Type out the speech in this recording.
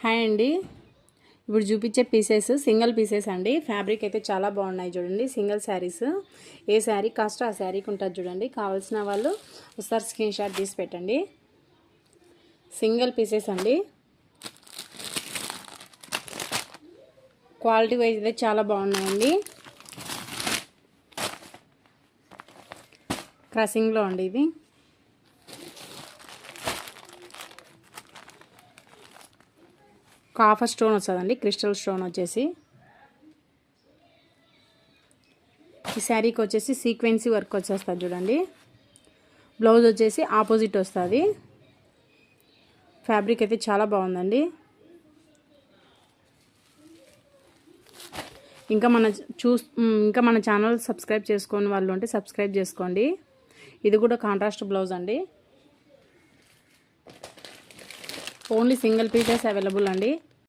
Hi అండి. ఇప్పుడు చూపించే పీసెస్ సింగిల్ పీసెస్ అండి. ఫ్యాబ్రిక్ అయితే చాలా బాగున్నాయి చూడండి. సింగిల్ శారీస్, ఏ శారీ కాస్ట్ ఆ శారీకి ఉంటుంది చూడండి. కావాల్సిన వాళ్ళు ఒకసారి స్క్రీన్ షాట్ తీసి పెట్టండి. సింగిల్ పీసెస్ అండి. క్వాలిటీ వైజ్ అయితే చాలా బాగున్నాయండి. క్రసింగ్లో అండి ఇది. కాఫర్ స్టోన్ వస్తుందండి, క్రిస్టల్ స్టోన్ వచ్చేసి. ఈ శారీకి వచ్చేసి సీక్వెన్సీ వర్క్ వచ్చేస్తుంది చూడండి. బ్లౌజ్ వచ్చేసి ఆపోజిట్ వస్తుంది. ఫ్యాబ్రిక్ అయితే చాలా బాగుందండి. ఇంకా మన ఛానల్ సబ్స్క్రైబ్ చేసుకొని వాళ్ళు ఉంటే సబ్స్క్రైబ్ చేసుకోండి. ఇది కూడా కాంట్రాస్ట్ బ్లౌజ్ అండి. ఓన్లీ సింగిల్ పీసెస్ అవైలబుల్ అండి.